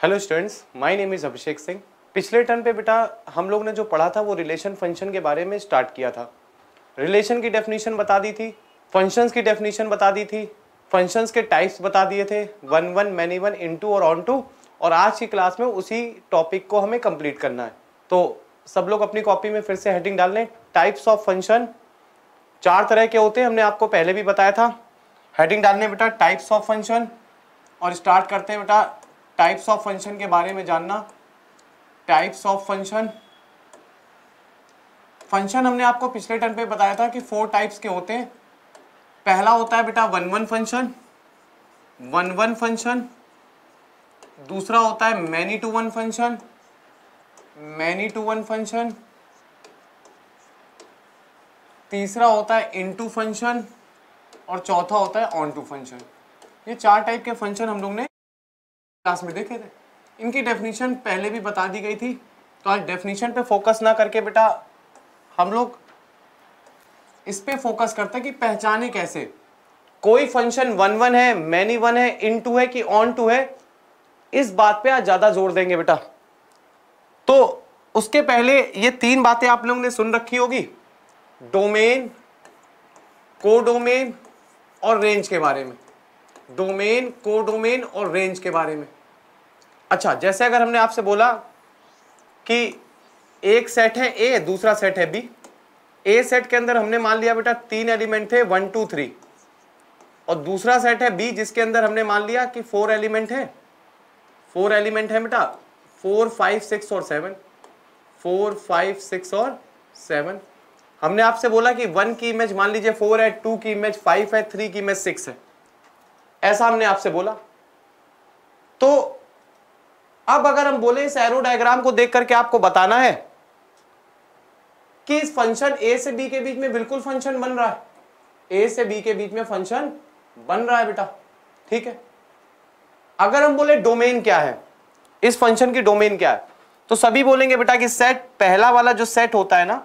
Hello students, my name is Abhishek Singh. पिछले term पे बेटा हम लोग ने जो पढ़ा था वो रिलेशन फंक्शन के बारे में स्टार्ट किया था। रिलेशन की डेफिनेशन बता दी थी, फंक्शंस की डेफिनेशन बता दी थी, फंक्शंस के टाइप्स बता दिए थे, one one, many one, into और ऑन टू। और आज की क्लास में उसी टॉपिक को हमें कंप्लीट करना है। तो सब लोग अपनी कॉपी में फिर से हेडिंग डाल लें। टाइप्स ऑफ फंक्शन 4 तरह के होते हैं, हमने आपको पहले भी बताया था। हेडिंग डालने बेटा टाइप्स ऑफ फंक्शन, और स्टार्ट करते हैं बेटा टाइप्स ऑफ फंक्शन के बारे में जानना। टाइप्स ऑफ फंक्शन, फंक्शन हमने आपको पिछले टर्म पे बताया था कि 4 टाइप्स के होते हैं। पहला होता है बेटा one one function, one one function. दूसरा होता है many to one function, many to one function. तीसरा होता है इनटू फंक्शन, और चौथा होता है ऑन टू फंक्शन। ये 4 टाइप के फंक्शन हम लोग ने क्लास में देखे थे। इनकी डेफिनेशन पहले भी बता दी गई थी, तो आज डेफिनेशन पे फोकस ना करके बेटा हम लोग इस पे फोकस करते हैं कि पहचाने कैसे कोई फंक्शन वन वन है, मैनी वन है, इन टू है कि ऑन टू है। इस बात पे आज ज्यादा जोर देंगे बेटा। तो उसके पहले ये 3 बातें आप लोगों ने सुन रखी होगी, डोमेन, कोडोमेन और रेंज के बारे में। डोमेन, कोडोमेन और रेंज के बारे में। अच्छा, जैसे अगर हमने आपसे बोला कि एक सेट है ए, दूसरा सेट है बी। ए सेट के अंदर हमने मान लिया बेटा 3 एलिमेंट थे 1 2 3, और दूसरा सेट है बी जिसके अंदर हमने मान लिया कि 4 एलिमेंट है। 4 एलिमेंट है बेटा, 4 5 6 और 7, 4 5 6 और 7। हमने आपसे बोला कि 1 की इमेज मान लीजिए 4 है, 2 की इमेज 5 है, 3 की इमेज 6 है, ऐसा हमने आपसे बोला। तो अब अगर हम बोले इस एरो डायग्राम को देख करके आपको बताना है कि इस फंक्शन ए से बी के बीच में बिल्कुल फंक्शन बन रहा है, ए से बी के बीच में फंक्शन बन रहा है बेटा, ठीक है। अगर हम बोले डोमेन क्या है, इस फंक्शन की डोमेन क्या है, तो सभी बोलेंगे बेटा कि सेट, पहला वाला जो सेट होता है ना,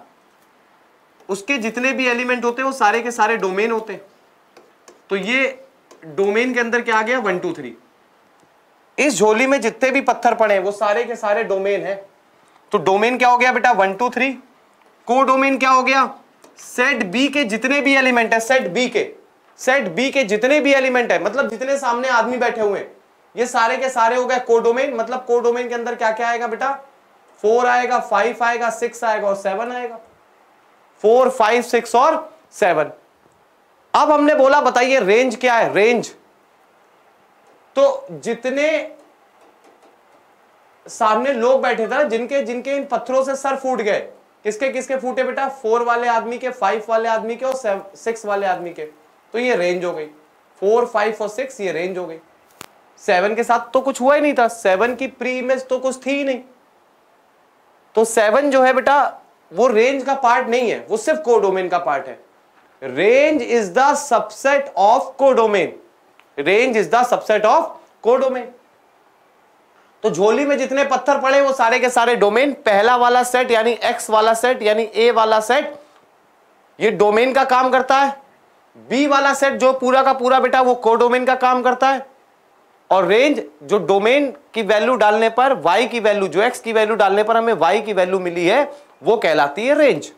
उसके जितने भी एलिमेंट होते हैं वो सारे के सारे डोमेन होते हैं। तो ये डोमेन के अंदर क्या आ गया, 1 2 3। इस झोली में जितने भी पत्थर पड़े हैं वो सारे के सारे डोमेन है। तो डोमेन क्या हो गया बेटा, 1 2 3। कोडोमेन क्या हो गया, सेट बी के जितने भी एलिमेंट है, सेट बी के जितने भी एलिमेंट है, मतलब जितने सामने आदमी बैठे हुए हैं, ये सारे के सारे हो गए कोडोमेन। मतलब कोडोमेन के अंदर क्या क्या आएगा बेटा, 4 आएगा, 5 आएगा, 6 आएगा और 7 आएगा। 4 5 6 और 7। अब हमने बोला बताइए रेंज क्या है, रेंज। तो जितने सामने लोग बैठे थे ना, जिनके जिनके इन पत्थरों से सर फूट गए, किसके किसके फूटे बेटा, 4 वाले आदमी के, 5 वाले आदमी के और 6 वाले आदमी के। तो ये रेंज हो गई, 4 5 और 6 ये रेंज हो गई। 7 के साथ तो कुछ हुआ ही नहीं था, 7 की प्री इमेज तो कुछ थी ही नहीं। तो 7 जो है बेटा वो रेंज का पार्ट नहीं है, वो सिर्फ कोडोमेन का पार्ट है। Range is the subset of codomain, range is the subset of codomain. तो झोली में जितने पत्थर पड़े वो सारे के सारे डोमेन। पहला वाला सेट यानी एक्स वाला सेट यानी ए वाला सेट, ये डोमेन का काम करता है। बी वाला सेट जो पूरा का पूरा बेटा वो कोडोमेन का काम करता है। और रेंज जो डोमेन की वैल्यू डालने पर y की वैल्यू, जो x की वैल्यू डालने पर हमें y की वैल्यू मिली है, वो कहलाती है रेंज।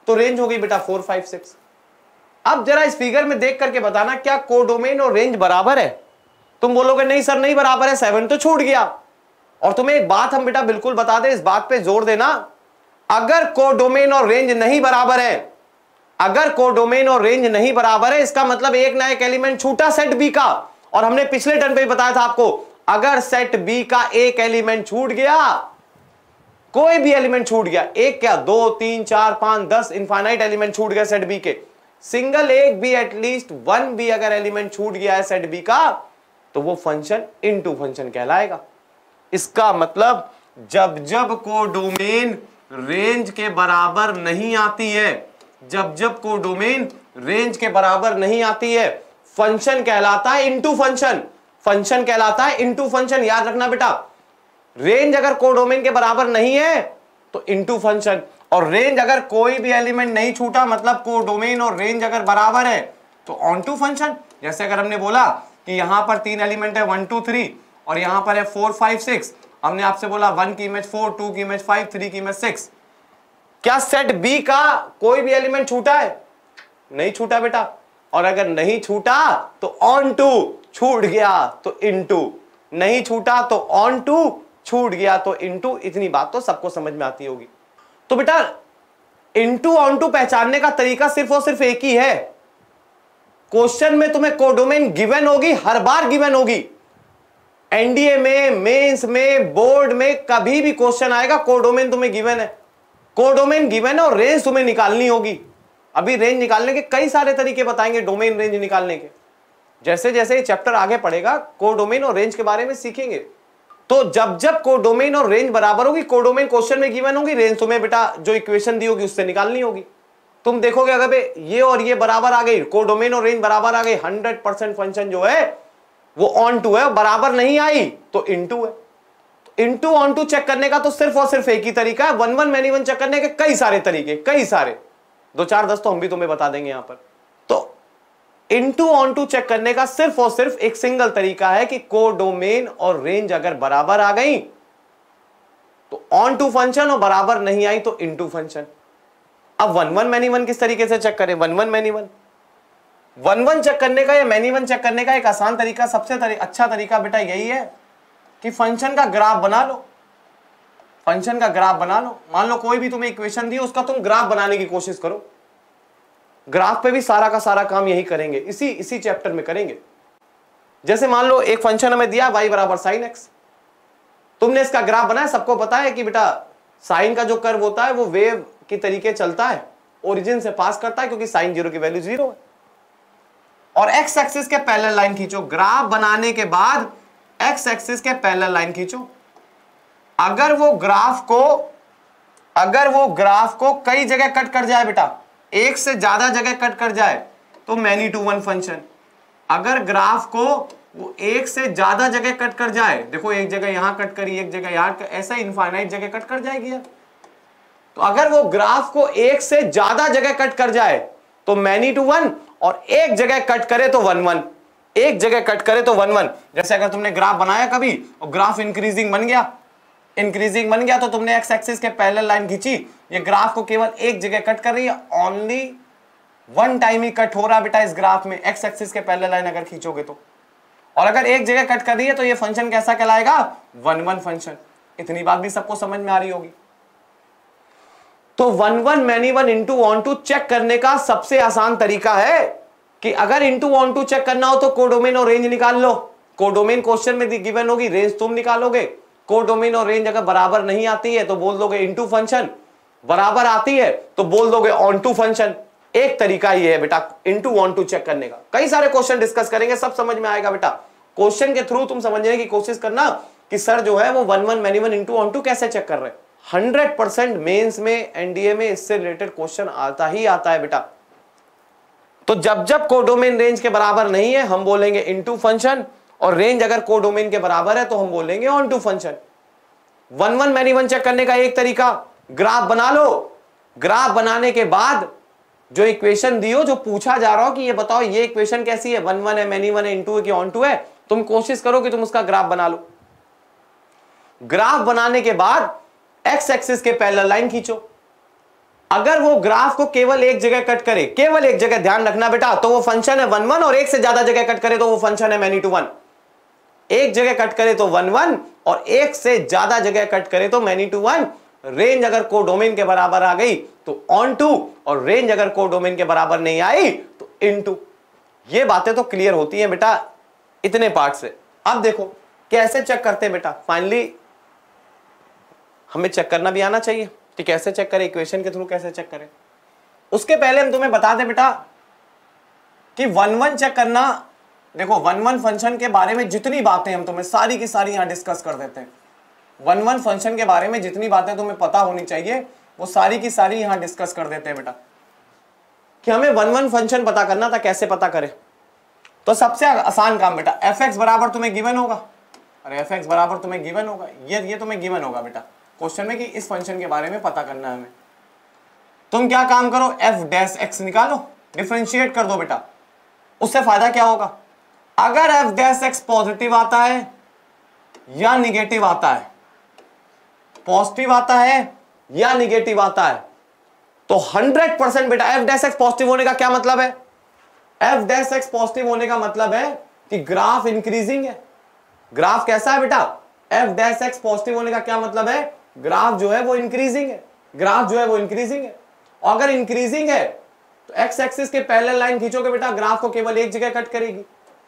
तो रेंज हो गई बेटा 4 5 6। अब जरा इस फिगर में देख करके बताना क्या कोडोमेन और रेंज बराबर है। तुम बोलोगे नहीं सर नहीं बराबर है, 7 तो छूट गया। और तुम्हें एक बात हम बेटा बिल्कुल बता दें, इस बात पे जोर देना, अगर कोडोमेन और रेंज नहीं बराबर है, अगर कोडोमेन और रेंज नहीं बराबर है, इसका मतलब एक ना एक एलिमेंट छूटा सेट बी का। और हमने पिछले टर्म पे बताया था आपको, अगर सेट बी का एक एलिमेंट छूट गया, कोई भी एलिमेंट छूट गया, एक क्या 2 3 4 5 10 इनफाइनाइट एलिमेंट छूट गए सेट बी के, सिंगल एक भी एटलीस्ट 1 भी अगर एलिमेंट छूट गया है सेट बी का, तो वो फंक्शन इनटू फंक्शन कहलाएगा। इसका मतलब जब जब कोडोमेन रेंज के बराबर नहीं आती है, जब जब कोडोमेन रेंज के बराबर नहीं आती है, फंक्शन कहलाता है इनटू फंक्शन, फंक्शन कहलाता है इनटू फंक्शन। याद रखना बेटा, रेंज अगर कोडोमेन के बराबर नहीं है तो इनटू फंक्शन, और रेंज अगर कोई भी एलिमेंट नहीं छूटा, मतलब कोडोमेन और रेंज अगर बराबर है तो ऑन टू फंक्शन। जैसे अगर हमने बोला कि यहां पर 3 एलिमेंट है 1 2 3, और यहां पर है 4 5 6। हमने आपसे बोला 1 की इमेज 4, 2 की इमेज 5, 3 की इमेज 6। क्या सेट बी का कोई भी एलिमेंट छूटा है? नहीं छूटा बेटा। और अगर नहीं छूटा तो ऑन टू, छूट गया तो इनटू, नहीं छूटा तो ऑन टू, छूट गया तो इनटू। इतनी बात तो सबको समझ में आती होगी। तो बेटा इनटू ऑन टू पहचानने का तरीका सिर्फ और सिर्फ एक ही है। क्वेश्चन में तुम्हें कोडोमेन गिवन होगी, हर बार गिवन होगी। एनडीए में, मेंस में, बोर्ड में कभी भी क्वेश्चन आएगा कोडोमेन तुम्हें गिवन है। कोडोमेन गिवन है और रेंज तुम्हें निकालनी होगी। अभी रेंज निकालने के कई सारे तरीके बताएंगे, डोमेन रेंज निकालने के। जैसे जैसे ये चैप्टर आगे पढ़ेगा कोडोमेन और रेंज के बारे में सीखेंगे। तो जब जब कोडोमेन और रेंज बराबर होगी, कोडोमेन क्वेश्चन में गिवन होगी, रेंज तुम्हें बेटा जो इक्वेशन दी होगी उससे निकालनी होगी। तुम देखोगे अगर ये और ये बराबर आ गई, कोडोमेन और रेंज बराबर आ गई, 100% फंक्शन जो है वो ऑन टू है। बराबर नहीं आई तो इनटू है। इनटू ऑन टू चेक करने का तो सिर्फ और सिर्फ एक ही तरीका है। 1 1 मैनी 1 चेक करने के कई सारे तरीके, कई सारे, 2 4 10 तो हम भी तुम्हें बता देंगे यहां पर। तो इनटू ऑन टू चेक करने का सिर्फ और सिर्फ एक सिंगल तरीका है कि कोडोमेन और रेंज अगर बराबर आ गई तो ऑन टू फंक्शन, और बराबर नहीं आई तो इनटू फंक्शन। अब 1 1 मैनी 1 किस तरीके से चेक करें? 1 1 मैनी 1 1 1 चेक करने का या मैनी 1 चेक करने का एक आसान तरीका, सबसे अच्छा तरीका बेटा यही है कि फंक्शन का ग्राफ बना लो। फंक्शन का ग्राफ बना लो। मान लो कोई भी तुम्हें इक्वेशन दी, उसका तुम ग्राफ बनाने की कोशिश करो। ग्राफ पे भी सारा का सारा काम यही करेंगे, इसी चैप्टर में करेंगे। जैसे मान लो एक फंक्शन हमें दिया y बराबर साइन एक्स, तुमने इसका ग्राफ बनाया। सबको पता है कि बेटा साइन का जो कर्व होता है वो वेव की तरीके चलता है, ओरिजिन से पास करता है, क्योंकि साइन 0 की वैल्यू 0 है। और एक्स एक्सिस के पैरेलल लाइन खींचो। ग्राफ बनाने के बाद एक्स एक्सिस के पैरेलल लाइन खींचो। अगर वो ग्राफ को कई जगह कट कर जाए बेटा, एक से ज्यादा जगह कट कर जाए तो मैनी टू वन फंक्शन। अगर ग्राफ को वो एक से ज्यादा जगह कट कर जाए, देखो एक जगह यहां कट करी, एक जगह यहां, ऐसा इनफाइनाइट जगह कट कर जाएगी यार। तो अगर वो ग्राफ को एक से ज्यादा जगह कट कर जाए तो मैनी टू वन, और एक जगह कट करे तो 1 1, एक जगह कट करे तो 1 1। जैसे अगर तुमने ग्राफ बनाया कभी और ग्राफ इंक्रीजिंग बन गया तो तुमने एक्स एक्सिस के पैरेलल लाइन खींची, ये ग्राफ को केवल एक जगह कट कर रही है, ओनली 1 टाइम ही कट हो रहा बेटा इस ग्राफ में, एक्स एक्सिस के पैरेलल लाइन अगर खींचोगे तो। और अगर एक जगह कट कर रही है तो ये फंक्शन कैसा कहलाएगा? 1 1 फंक्शन। इतनी बात भी सबको समझ में आ रही होगी। तो 1 1 many 1 into onto check करने का सबसे आसान तरीका है कि अगर इनटू ऑन टू चेक करना हो तो कोडोमेन और रेंज निकाल लो। कोडोमेन क्वेश्चन में गिवन होगी, रेंज तुम निकालोगे। कोडोमेन और रेंज अगर बराबर नहीं आती है तो बोल दोगे इनटू फंक्शन, बराबर आती है तो बोल दोगे ऑन टू फंक्शन। एक तरीका ये है बेटा इनटू ऑन टू चेक करने का। कई सारे क्वेश्चन डिस्कस करेंगे, सब समझ में आएगा बेटा। क्वेश्चन के थ्रू तुम समझने की कोशिश करना कि सर जो है वो 1 1 मैनी 1 इनटू ऑन टू कैसे चेक कर रहे हैं। 100% मेंस में, एनडीए में इससे रिलेटेड क्वेश्चन आता ही आता है बेटा। तो जब जब कोडोमेन रेंज के बराबर नहीं है हम बोलेंगे इनटू फंक्शन, और रेंज अगर कोडोमेन के बराबर है तो हम बोलेंगे onto function. 1 1 many 1 check करने का एक तरीका, ग्राफ बना लो। ग्राफ बनाने के बाद जो इक्वेशन दी हो, जो पूछा जा रहा हो कि ये बताओ ये इक्वेशन कैसी है, 1 1 है, मैनी 1 है, इनटू है कि ऑन टू है, तुम कोशिश करो कि तुम उसका ग्राफ बना लो। ग्राफ बनाने के बाद एक्स एक्सिस के पैरेलल लाइन खींचो। अगर वो ग्राफ को केवल एक जगह कट करे, केवल एक जगह, ध्यान रखना बेटा, तो वो फंक्शन है 1 1, और एक से ज्यादा जगह कट करे तो वो फंक्शन है मैनी टू 1। एक जगह कट करे तो 1 1, और एक से ज्यादा जगह कट करे तो मैनी टू 1। रेंज अगर कोडोमेन के बराबर आ गई तो ऑन टू, और रेंज अगर कोडोमेन के बराबर नहीं आई तो इनटू। ये बातें तो क्लियर होती हैं बेटा इतने पार्ट से। अब देखो कैसे चेक करते हैं बेटा। फाइनली हमें चेक करना भी आना चाहिए कि कैसे चेक करें, इक्वेशन के थ्रू कैसे चेक करें। उसके पहले हम तुम्हें बता दें बेटा कि 1 1 चेक करना, देखो 1 1 फंक्शन के बारे में जितनी बातें हम तुम्हें सारी की सारी यहां डिस्कस कर देते हैं। 1 1 फंक्शन के बारे में जितनी बातें तुम्हें पता होनी चाहिए वो सारी की सारी यहां डिस्कस कर देते हैं बेटा। कि हमें 1 1 फंक्शन पता करना था, कैसे पता करें। तो सबसे आसान काम बेटा, एफ एक्स बराबर तुम्हें गिवन होगा, अरे एफ एक्स बराबर तुम्हें गिवन होगा, ये तुम्हें गिवन होगा बेटा क्वेश्चन में कि इस फंक्शन के बारे में पता करना है हमें। तुम क्या काम करो, एफ डैश एक्स निकालो, डिफरेंशिएट कर दो बेटा। उससे फायदा क्या होगा, अगर एफ डैश एक्स पॉजिटिव आता है या निगेटिव आता है, पॉजिटिव आता है या निगेटिव आता है, तो 100% बेटा एफ डैश एक्स पॉजिटिव होने का क्या मतलब है? एफ डैश एक्स पॉजिटिव होने का मतलब है कि ग्राफ इंक्रीजिंग है। ग्राफ कैसा है बेटा? एफ डैश एक्स पॉजिटिव होने का क्या मतलब है? ग्राफ जो है वो इंक्रीजिंग है, ग्राफ जो है वो इंक्रीजिंग है। और अगर इंक्रीजिंग है तो एक्स एक्सिस के पैरेलल लाइन खींचोगे बेटा, ग्राफ को केवल एक जगह कट करेगी।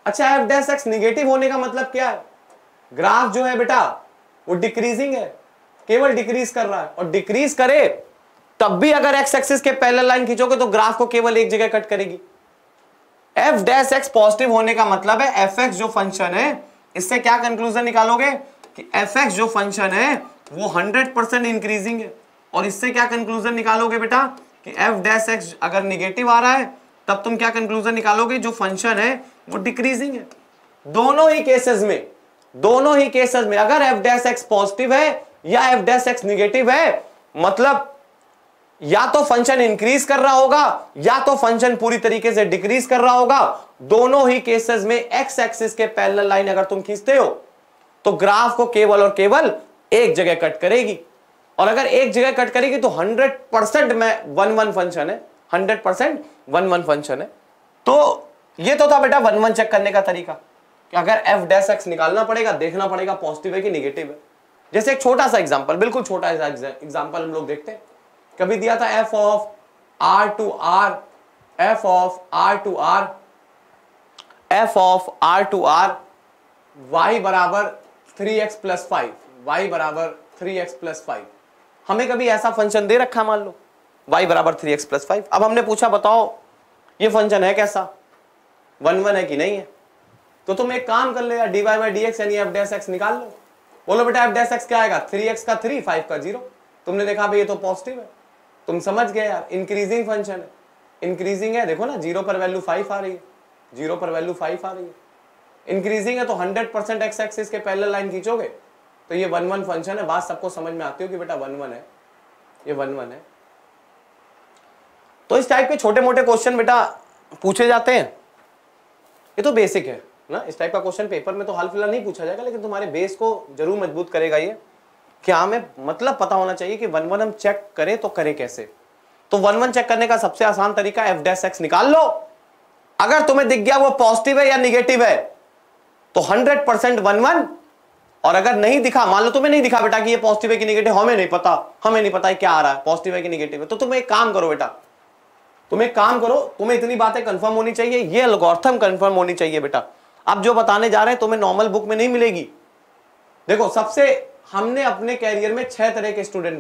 अच्छा, एफ डैश एक्स निगेटिव होने का मतलब क्या है? ग्राफ जो है बेटा वो डिक्रीजिंग है, केवल डिक्रीज कर रहा है, और डिक्रीज करे तब भी अगर एक्स एक्सिस के पैरेलल लाइन खींचोगे तो ग्राफ को केवल एक जगह कट करेगी। एफ डैश एक्स पॉजिटिव होने का मतलब है एफ एक्स जो फंक्शन है, इससे क्या कंक्लूजन निकालोगे कि एफ एक्स जो फंक्शन है वो 100% इंक्रीजिंग है। और इससे क्या कंक्लूजन निकालोगे बेटा कि एफ डैश एक्स अगर निगेटिव आ रहा है तब तुम क्या कंक्लूजन निकालोगे, जो फंक्शन है वो डिक्रीजिंग है। दोनों ही केसेस में अगर एफ डैश एक्स पॉजिटिव है या एफ डैश एक्स निगेटिव है, मतलब या तो फंक्शन इंक्रीज कर रहा होगा या तो फंक्शन पूरी तरीके से डिक्रीज कर रहा होगा। दोनों ही केसेस में एक्स एक्सिस के पैरेलल लाइन अगर तुम खींचते हो तो ग्राफ को केवल और केवल एक जगह कट करेगी, और अगर एक जगह कट करेगी तो 100% में 1-1 फंक्शन है, 100% 1-1 फंक्शन है। तो ये तो था बेटा 1-1 चेक करने का तरीका कि अगर एफ डैश एक्स निकालना पड़ेगा, देखना पड़ेगा पॉजिटिव है कि निगेटिव है। जैसे एक छोटा सा एग्जांपल, बिल्कुल छोटा सा एग्जांपल हम लोग देखते हैं। कभी दिया था f of r to r, f of r to r, f of r to r y बराबर 3x प्लस 5, y बराबर 3x प्लस 5। हमें कभी ऐसा फंक्शन दे रखा, मान लो y बराबर 3x प्लस 5। अब हमने पूछा बताओ ये फंक्शन है कैसा, 1-1 है कि नहीं है? तो तुम एक काम कर ले यार, dy बाई डी एक्स यानी एफ डैश एक्स निकाल लो। बोलो बेटा एफ डैश एक्स क्या आएगा, 3x का 3, 5 का 0। तुमने देखा भाई ये तो पॉजिटिव है, तुम समझ गए यार, इंक्रीजिंग फंक्शन है, इंक्रीजिंग है। देखो ना 0 पर वैल्यू 5 आ रही है, 0 पर वैल्यू 5 आ रही है, इंक्रीजिंग है। तो 100% एक्स एक्सिस के पैरेलल लाइन खींचोगे तो ये 1-1 फंक्शन है। बात सबको समझ में आती हो कि बेटा 1-1 है, ये 1-1 है। तो इस टाइप के छोटे मोटे क्वेश्चन बेटा पूछे जाते हैं, ये तो बेसिक है ना। इस टाइप का क्वेश्चन पेपर में तो हाल फिलहाल नहीं पूछा जाएगा, लेकिन तुम्हारे बेस को जरूर मजबूत करेगा ये, क्या हमें मतलब पता होना चाहिए कि 1-1 हम चेक करें तो करें कैसे। तो 1-1 चेक करने का सबसे आसान तरीका एफ डैश एक्स निकाल लो। अगर तुम्हें दिख गया वो पॉजिटिव है या निगेटिव है तो 100% 1-1, और अगर नहीं दिखा, मान लो तुम्हें नहीं दिखा बेटा कि ये पॉजिटिव है कि निगेटिव, हमें नहीं पता है क्या आ रहा है, पॉजिटिव है कि निगेटिव है, तो तुम एक काम करो बेटा, तुम्हें इतनी बातें कंफर्म होनी चाहिए, ये एल्गोरिथम कंफर्म होनी चाहिए बेटा। अब जो बताने जा रहे हैं तुम्हें नॉर्मल बुक में नहीं मिलेगी। देखो हमने अपने कैरियर में 6 तरह के स्टूडेंट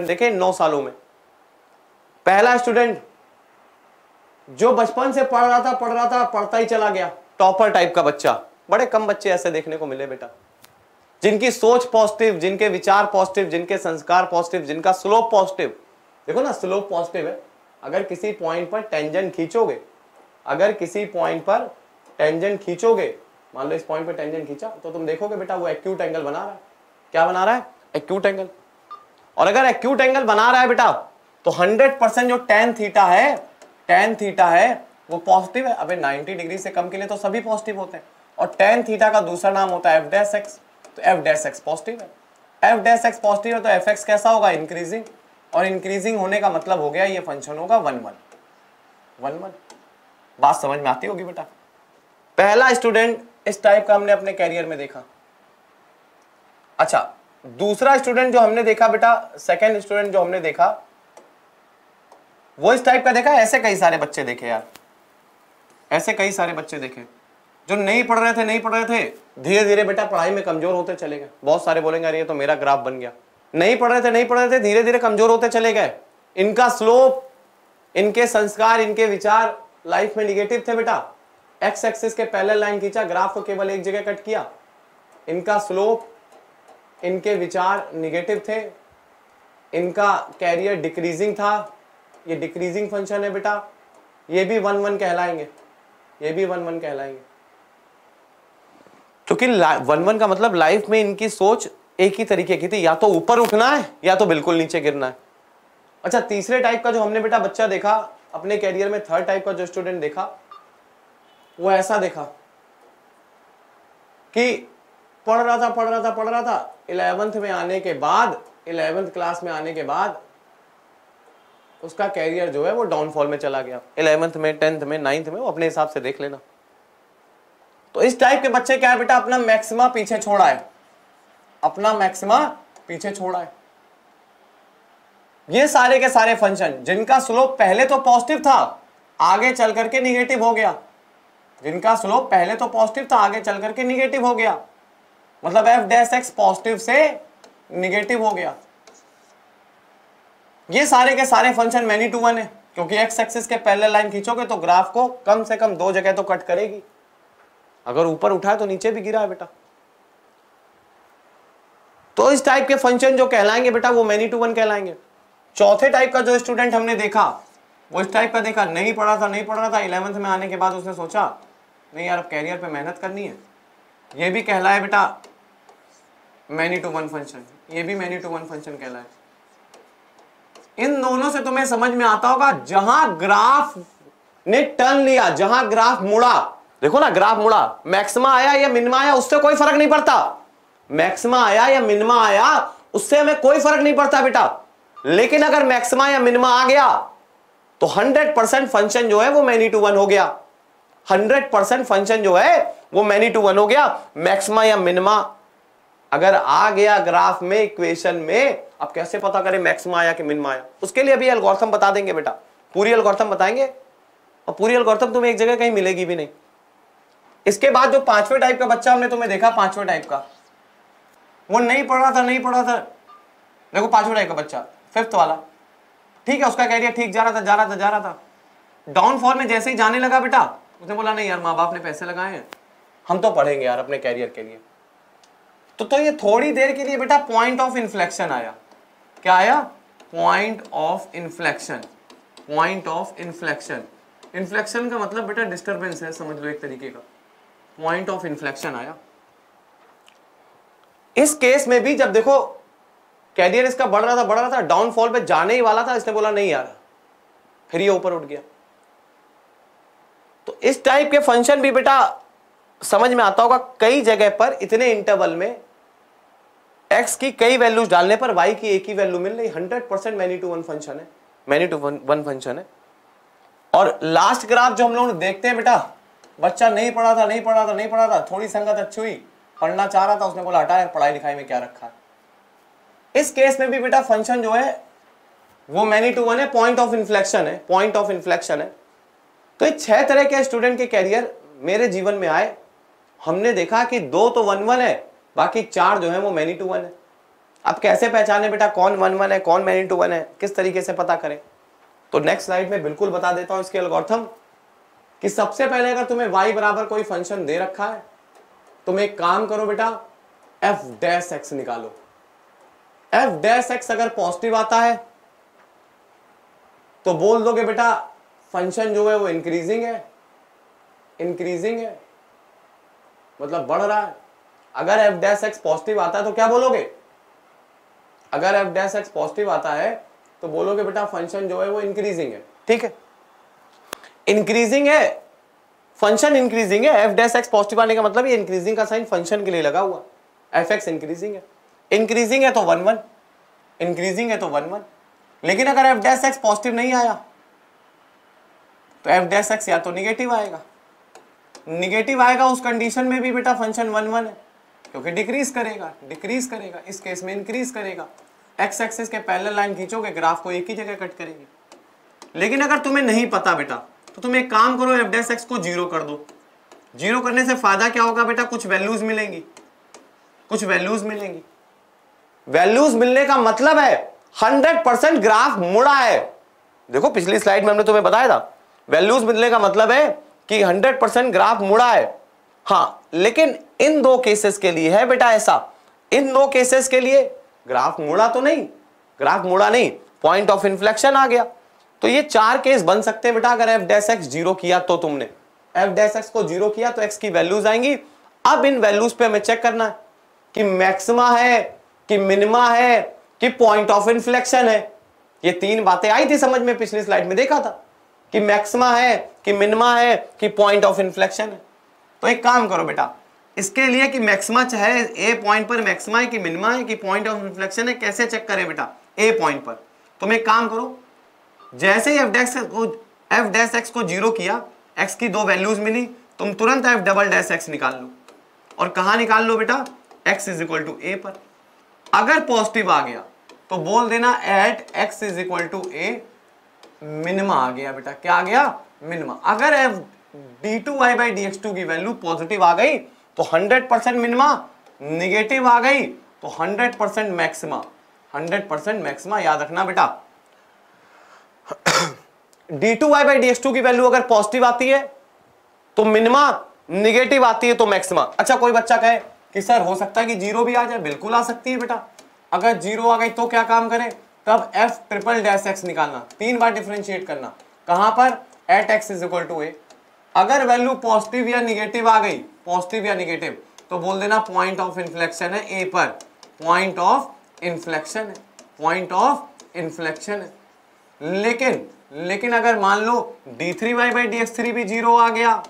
देखे, 9 सालों में। पहला स्टूडेंट जो बचपन से पढ़ता ही चला गया, टॉपर टाइप का बच्चा। बड़े कम बच्चे ऐसे देखने को मिले बेटा, जिनकी सोच पॉजिटिव, जिनके विचार पॉजिटिव, जिनके संस्कार पॉजिटिव, जिनका स्लोप पॉजिटिव। देखो ना स्लोप पॉजिटिव है, अगर किसी पॉइंट पर टेंजेंट खींचोगे, मान लो इस पॉइंट पर टेंजेंट खींचा तो तुम देखोगे बेटा वो एक्यूट एंगल बना रहा है। क्या बना रहा है? Acute angle. और अगर एक्यूट एंगल बना रहा है बेटा तो 100% जो tan थीटा है वो पॉजिटिव है। अबे 90 डिग्री से कम के लिए तो सभी पॉजिटिव होते हैं, और tan थीटा का दूसरा नाम होता है एफ डैश एक्स, तो एफ डैश एक्स पॉजिटिव है। एफ डैश एक्स पॉजिटिव है तो एफ एक्स कैसा होगा? इंक्रीजिंग, और इंक्रीजिंग होने का मतलब हो गया ये फंक्शन होगा 1-1। बात समझ में आती होगी बेटा। पहला स्टूडेंट इस टाइप का हमने अपने कैरियर में देखा। अच्छा, दूसरा स्टूडेंट जो हमने देखा बेटा, सेकंड स्टूडेंट जो हमने देखा वो इस टाइप का देखा। ऐसे कई सारे बच्चे देखे यार, ऐसे कई सारे बच्चे देखे जो नहीं पढ़ रहे थे, धीरे धीरे बेटा पढ़ाई में कमजोर होते चले गए। बहुत सारे बोलेंगे अरे ये तो मेरा ग्राफ बन गया। नहीं पढ़ रहे थे, धीरे धीरे कमजोर होते चले गए। इनका स्लोप, इनके संस्कार, इनके विचार लाइफ में निगेटिव थे बेटा। एक्स एक्सिस के पैरेलल लाइन खींचा, ग्राफ को केवल एक जगह कट किया। इनका स्लोप, इनके विचार निगेटिव थे, इनका कैरियर डिक्रीजिंग था। ये डिक्रीजिंग फंक्शन है बेटा, ये भी 1-1 कहलाएंगे, क्योंकि 1-1 का मतलब लाइफ में इनकी सोच एक ही तरीके की थी, या तो ऊपर उठना है या तो बिल्कुल नीचे गिरना है। अच्छा, तीसरे टाइप का जो हमने बेटा बच्चा देखा अपने कैरियर में, थर्ड टाइप का जो स्टूडेंट देखा वो ऐसा देखा। कि पढ़ रहा था 11th में आने के बाद, 11th क्लास में आने के बाद उसका कैरियर जो है वो डाउनफॉल में चला गया। 11th में, 10th में, 9th में, वो अपने हिसाब से देख लेना। तो इस टाइप के बच्चे क्या है बेटा, अपना मैक्सिमा पीछे छोड़ा है, अपना मैक्सिमा पीछे छोड़ा है। ये सारे के सारे फंक्शन जिनका स्लोप पहले तो पॉजिटिव था, आगे चल करके निगेटिव हो गया, जिनका स्लोप पहले तो पॉजिटिव था, आगे चल करके निगेटिव हो गया, मतलब एफ डैश एक्स पॉजिटिव से निगेटिव हो गया। ये सारे के सारे फंक्शन मैनी टू वन है, क्योंकि एक्स एक्सिस के पैरेलल लाइन खींचोगे तो ग्राफ को कम से कम 2 जगह तो कट करेगी, अगर ऊपर उठा है तो नीचे भी गिरा है बेटा। तो इस टाइप के फंक्शन जो कहलाएंगे बेटा वो मैनी टू वन कहलाएंगे। चौथे टाइप का जो स्टूडेंट हमने देखा वो इस टाइप का देखा, नहीं पढ़ा था 11th में आने के बाद उसने सोचा नहीं यार अब कैरियर पे मेहनत करनी है, ये भी कहलाए बेटा मैनी टू वन फंक्शन, ये भी मैनी टू वन फंक्शन कहलाए। इन दोनों से तुम्हें समझ में आता होगा, जहां ग्राफ ने टर्न लिया, जहां ग्राफ मुड़ा, देखो ना ग्राफ मुड़ा, मैक्सिमा आया या मिनिमा आया उससे कोई फर्क नहीं पड़ता, मैक्सिमा आया या मिनिमा आया उससे हमें कोई फर्क नहीं पड़ता बेटा। लेकिन अगर मैक्सिमा या मिनिमा आ गया तो 100% फंक्शन जो है वो मैनी टू वन हो गया, 100% फंक्शन जो है वो मैनी टू वन हो गया। मैक्सिमा या मिनिमा अगर आ गया ग्राफ में, इक्वेशन में, अब कैसे पता करें मैक्सिमा आया कि मिनिमा आया, उसके लिए अभी एल्गोरिथम बता देंगे बेटा, पूरी एल्गोरिथम बताएंगे, और पूरी एल्गोरिथम तुम्हें एक जगह कहीं मिलेगी भी नहीं। इसके बाद जो पांचवें टाइप का बच्चा हमने तुम्हें देखा, पांचवें टाइप का, वो नहीं पढ़ा था, देखो पांचवें टाइप का बच्चा, 5th वाला, ठीक है, उसका कैरियर ठीक जा रहा था, डाउनफॉल में जैसे ही जाने लगा बेटा, उसने बोला नहीं यार माँ बाप ने पैसे लगाए हैं, हम तो पढ़ेंगे यार अपने कैरियर के लिए। तो ये थोड़ी देर के लिए बेटा पॉइंट ऑफ इन्फ्लेक्शन आया। क्या आया? Point of inflection. Point of inflection, inflection का मतलब बेटा डिस्टर्बेंस है, समझ लो एक तरीके का। पॉइंट ऑफ इन्फ्लेक्शन आया। इस केस में भी जब देखो कैरियर इसका बढ़ रहा था, डाउनफॉल पे जाने ही वाला था, इसने बोला नहीं यार, फिर ये ऊपर उठ गया। तो इस टाइप के फंक्शन भी बेटा समझ में आता होगा, कई जगह पर इतने इंटरवल में x की कई वैल्यूज डालने पर y की एक ही वैल्यू मिल रही, 100% मैनी टू वन फंक्शन है, मैनी टू वन फंक्शन है। और लास्ट ग्राफ जो हम लोग देखते हैं बेटा, बच्चा नहीं पढ़ा था, थोड़ी संगत अच्छी हुई, पढ़ना चाह रहा था, उसने बोला हटा यार पढ़ाई लिखाई में क्या रखा है। इस केस में भी बेटा फंक्शन जो है वो मैनी टू वन है, पॉइंट ऑफ इन्फ्लेक्शन है, पॉइंट ऑफ इन्फ्लेक्शन है। तो ये 6 तरह के स्टूडेंट के कैरियर मेरे जीवन में आए। हमने देखा कि 2 तो 1-1 है, बाकी 4 जो है वो मैनी टू वन है। अब कैसे पहचाने बेटा कौन 1-1 है, कौन मैनी टू वन है, किस तरीके से पता करें? तो नेक्स्ट स्लाइड में बिल्कुल बता देता हूं इसके एल्गोरिथम। कि सबसे पहले अगर तुम्हें y बराबर कोई फंक्शन दे रखा है, तुम एक काम करो बेटा, f डैश x निकालो। f डैश x अगर पॉजिटिव आता है तो बोल दोगे बेटा फंक्शन जो है वो इंक्रीजिंग है, इंक्रीजिंग है मतलब बढ़ रहा है। अगर f डैश x पॉजिटिव आता है तो क्या बोलोगे? अगर f डैश x पॉजिटिव आता है तो बोलोगे बेटा फंक्शन जो है वो इंक्रीजिंग है। ठीक है, इंक्रीजिंग है, फंक्शन इंक्रीजिंग है, f डैश x पॉजिटिव आने का मतलब ये इंक्रीजिंग का साइन फंक्शन के लिए लगा हुआ, fx इंक्रीजिंग है, इंक्रीजिंग है तो 1-1, इंक्रीजिंग है तो 1-1। लेकिन अगर f डैश x पॉजिटिव नहीं आया तो f डैश x या तो निगेटिव आएगा, निगेटिव आएगा उस कंडीशन में भी बेटा फंक्शन 1-1 है, क्योंकि डिक्रीज करेगा, डिक्रीज करेगा, इस केस में इंक्रीज करेगा। एक्स एक्सिस के पैरेलल लाइन खींचोगे, ग्राफ को एक ही जगह कट करेगी। लेकिन अगर तुम्हें नहीं पता बेटा तो तुम एक काम करो, f डैश x को 0 कर दो। 0 करने से फायदा क्या होगा बेटा? कुछ वैल्यूज मिलेंगी, कुछ वैल्यूज मिलेंगी। वैल्यूज मिलने का मतलब है 100% ग्राफ मुड़ा है। देखो पिछली स्लाइड में हमने तुम्हें बताया था, वैल्यूज मिलने का मतलब है कि 100% ग्राफ मुड़ा है। हाँ, लेकिन इन 2 केसेस के लिए है बेटा ऐसा, इन 2 केसेस के लिए ग्राफ मुड़ा तो नहीं, ग्राफ मुड़ा नहीं, पॉइंट ऑफ इन्फ्लेक्शन आ गया। तो ये 4 केस बन सकते हैं बेटा। अगर f डैश x 0 किया तो तुमने f डैश x को 0 किया तो x की वैल्यूज आएंगी। अब इन वैल्यूज पे हमें चेक करना है कि मैक्सिमा है कि मिनिमा है कि पॉइंट ऑफ इन्फ्लेक्शन है। ये 3 बातें आई थी समझ में, पिछली स्लाइड में देखा था कि मैक्सिमा है कि मिनिमा है कि पॉइंट ऑफ इन्फ्लेक्शन है। तो एक काम करो बेटा, इसके लिए कि मैक्सिमा चाहे ए पॉइंट पर मैक्सिमा है कि मिनिमा है कि पॉइंट ऑफ इन्फ्लेक्शन है, कैसे चेक करें बेटा, ए पॉइंट पर। तुम एक काम करो, जैसे ही एफ डैश एक्स को 0 किया, एक्स की 2 वैल्यूज मिली, तुम तुरंत एफ डबल डैश एक्स निकाल लो। और कहां निकाल लो बेटा, x is equal to a पर। अगर पॉजिटिव आ गया तो बोल देना at x is equal to a, minima आ गया बेटा। क्या आ गया, मिनिमा। अगर एफ d2y बाई dx2 की वैल्यू पॉजिटिव आ गई तो 100% मिनिमा, निगेटिव आ गई तो 100% मैक्सिमा। 100% मैक्सिमा याद रखना बेटा। d2y बाई dx2 की वैल्यू अगर पॉजिटिव आती है तो मिनिमा, निगेटिव आती है तो मैक्सिमा। अच्छा, कोई बच्चा कहे कि सर हो सकता है कि 0 भी आ जाए, बिल्कुल आ सकती है बेटा। अगर 0 आ गई तो क्या काम करें, तब एफ ट्रिपल डैश एक्स निकालना, 3 बार डिफरेंशिएट करना। कहां पर, at x is equal to a. अगर वैल्यू पॉजिटिव या निगेटिव आ गई, पॉजिटिव या निगेटिव, तो बोल देना पॉइंट ऑफ इन्फ्लेक्शन है ए पर, पॉइंट ऑफ इन्फ्लेक्शन है, पॉइंट ऑफ इन्फ्लेक्शन है। लेकिन अगर मान लो d3y बाई dx3 भी 0 आ गया,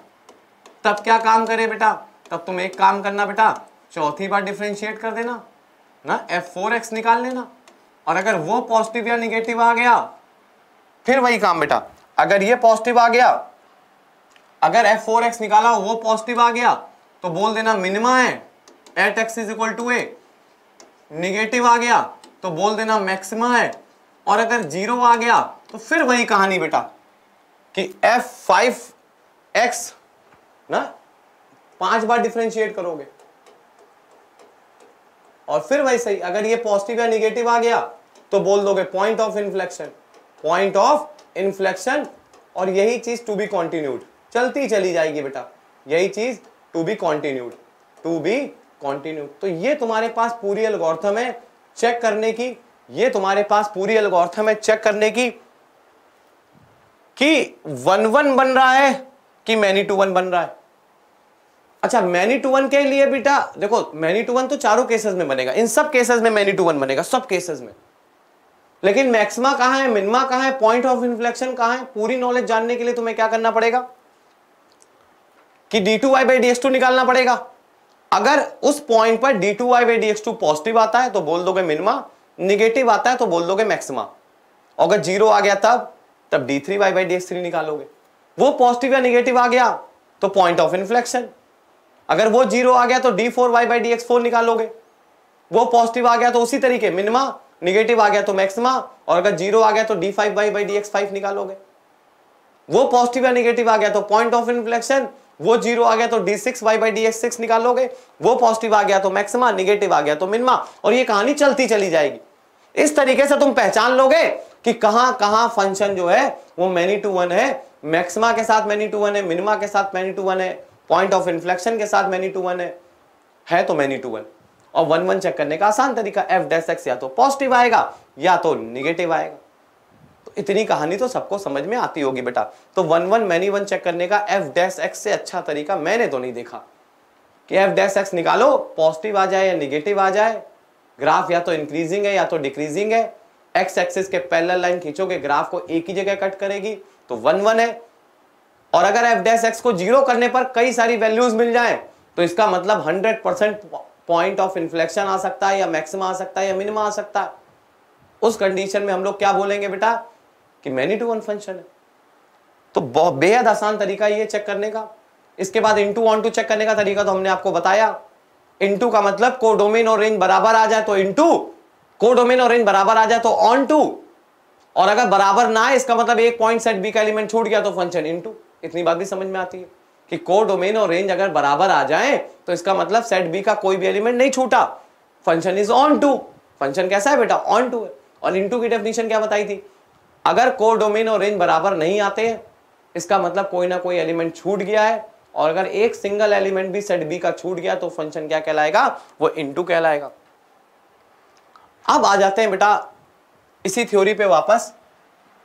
तब क्या काम करे बेटा, तब तुम एक काम करना बेटा, चौथी बार डिफरेंशिएट कर देना ना, f4x निकाल लेना। और अगर वो पॉजिटिव या निगेटिव आ गया, फिर वही काम बेटा, अगर ये पॉजिटिव आ गया, अगर f4x निकाला वो पॉजिटिव आ गया, तो बोल देना मिनिमा है, at x is equal to a. Negative आ गया तो बोल देना मैक्सिमा है। और अगर 0 आ गया तो फिर वही कहानी बेटा कि f5x ना 5 बार डिफरेंशिएट करोगे, और फिर वही सही, अगर ये पॉजिटिव या निगेटिव आ गया तो बोल दोगे point of inflection, point of inflection. और यही चीज टू बी कॉन्टिन्यूड चलती चली जाएगी बेटा, यही चीज to be continued, to be continued. तो ये तुम्हारे पास पूरी एल्गोरिथम है चेक करने की, ये तुम्हारे पास पूरी एल्गोरिथम है चेक करने की कि 1-1 बन रहा है कि मैनी टू 1 बन रहा है। अच्छा, मैनी टू 1 के लिए बेटा देखो, मैनी टू 1 तो चारों केसेस में बनेगा, इन सब केसेस में मैनी टू 1 बनेगा, सब केसेस में। लेकिन मैक्सिमा कहां है, मिनिमा कहां है, पॉइंट ऑफ इन्फ्लेक्शन कहां है, पूरी नॉलेज जानने के लिए तुम्हें क्या करना पड़ेगा कि d2y बाई dx2 निकालना पड़ेगा। अगर उस पॉइंट पर d2y बाई dx2 पॉजिटिव आता है तो बोल दोगे मिनिमा, निगेटिव आता है तो बोल दोगे मैक्सिमा। अगर 0 आ गया तब d3y बाई dx3 निकालोगे। वो पॉजिटिव या निगेटिव आ गया तो पॉइंट ऑफ इन्फ्लेक्शन। अगर वो 0 आ गया तो d4y बाई dx4 निकालोगे। वो पॉजिटिव आ गया तो उसी तरीके मिनिमा, निगेटिव आ गया तो मैक्सिमा। और अगर 0 आ गया तो d5y बाई dx5 निकालोगे। वो पॉजिटिव या निगेटिव आ गया तो पॉइंट ऑफ इन्फ्लेक्शन। वो 0 आ गया तो d6y बाई dx6 निकालोगे। वो पॉजिटिव आ गया तो मैक्सिमा, निगेटिव आ गया तो मिनिमा। और ये कहानी चलती चली जाएगी। इस तरीके से तुम पहचान लोगे कि कहां कहां फंक्शन जो है वो मैनी टू 1 है, मैक्सिमा के साथ मैनी टू 1 है, मिनिमा के साथ मैनी टू 1 है, पॉइंट ऑफ इन्फ्लेक्शन के साथ मैनी टू 1 है तो मैनी टू 1। और 1-1 चेक करने का आसान तरीका, एफ डैश एक्स या तो पॉजिटिव आएगा या तो निगेटिव आएगा। तो इतनी कहानी तो सबको समझ में आती होगी बेटा। तो 1-1 मैनी 1 चेक करने का एफ डैश एक्स से अच्छा तरीका मैंने तो नहीं देखा कि एफ डैश एक्स निकालो, पॉजिटिव आ जाए या निगेटिव आ जाए, ग्राफ या तो इंक्रीजिंग है या तो डिक्रीजिंग है, एक्स एक्सिस के पैरेलल लाइन खींचोगे ग्राफ को एक ही जगह कट करेगी तो 1-1 है। और अगर एफ डैश एक्स को 0 करने पर कई सारी वैल्यूज मिल जाए तो इसका मतलब 100% पॉइंट ऑफ इन्फ्लेक्शन आ सकता है, या मैक्सिमा आ सकता है, या मिनिमा आ सकता है। उस कंडीशन में हम लोग क्या बोलेंगे बेटा कि मैनी टू 1 फंक्शन है। तो बहुत बेहद आसान तरीका ये चेक करने का। इसके बाद इनटू ऑन टू चेक करने का तरीका तो हमने आपको बताया। इनटू का मतलब कोडोमेन और रेंज बराबर आ जाए तो इनटू, कोडोमेन और रेंज बराबर आ जाए तो ऑन टू, और अगर बराबर ना है इसका मतलब एक पॉइंट सेट बी का एलिमेंट छूट गया तो फंक्शन इनटू। इतनी बात भी समझ में आती है कि कोडोमेन और रेंज अगर बराबर आ जाए तो इसका मतलब सेट बी का कोई भी एलिमेंट नहीं छूटा, function is onto. Function कैसा है बेटा, ऑन टू है। और इनटू की डेफिनेशन क्या बताई थी, अगर कोडोमेन और रेंज बराबर नहीं आते हैं इसका मतलब कोई ना कोई एलिमेंट छूट गया है, और अगर एक सिंगल एलिमेंट भी सेट बी का छूट गया तो फंक्शन क्या कहलाएगा, वो इनटू कहलाएगा। अब आ जाते हैं बेटा इसी थ्योरी पे वापस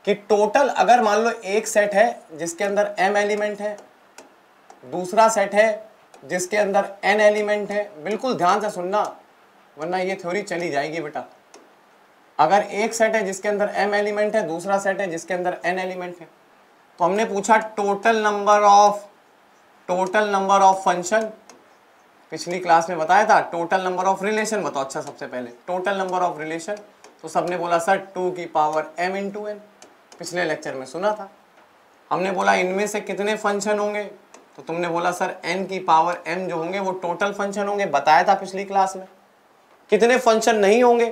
कि टोटल अगर मान लो एक सेट है जिसके अंदर m एलिमेंट है, दूसरा सेट है जिसके अंदर n एलिमेंट है। बिल्कुल ध्यान से सुनना वरना ये थ्योरी चली जाएगी बेटा। अगर एक सेट है जिसके अंदर m एलिमेंट है, दूसरा सेट है जिसके अंदर n एलिमेंट है, तो हमने पूछा टोटल नंबर ऑफ फंक्शन, पिछली क्लास में बताया था टोटल नंबर ऑफ रिलेशन बताओ। अच्छा सबसे पहले टोटल नंबर ऑफ रिलेशन, तो सबने बोला सर 2 की पावर m इंटू n, पिछले लेक्चर में सुना था। हमने बोला इनमें से कितने फंक्शन होंगे, तो तुमने बोला सर n की पावर m जो होंगे वो टोटल फंक्शन होंगे, बताया था पिछली क्लास में। कितने फंक्शन नहीं होंगे,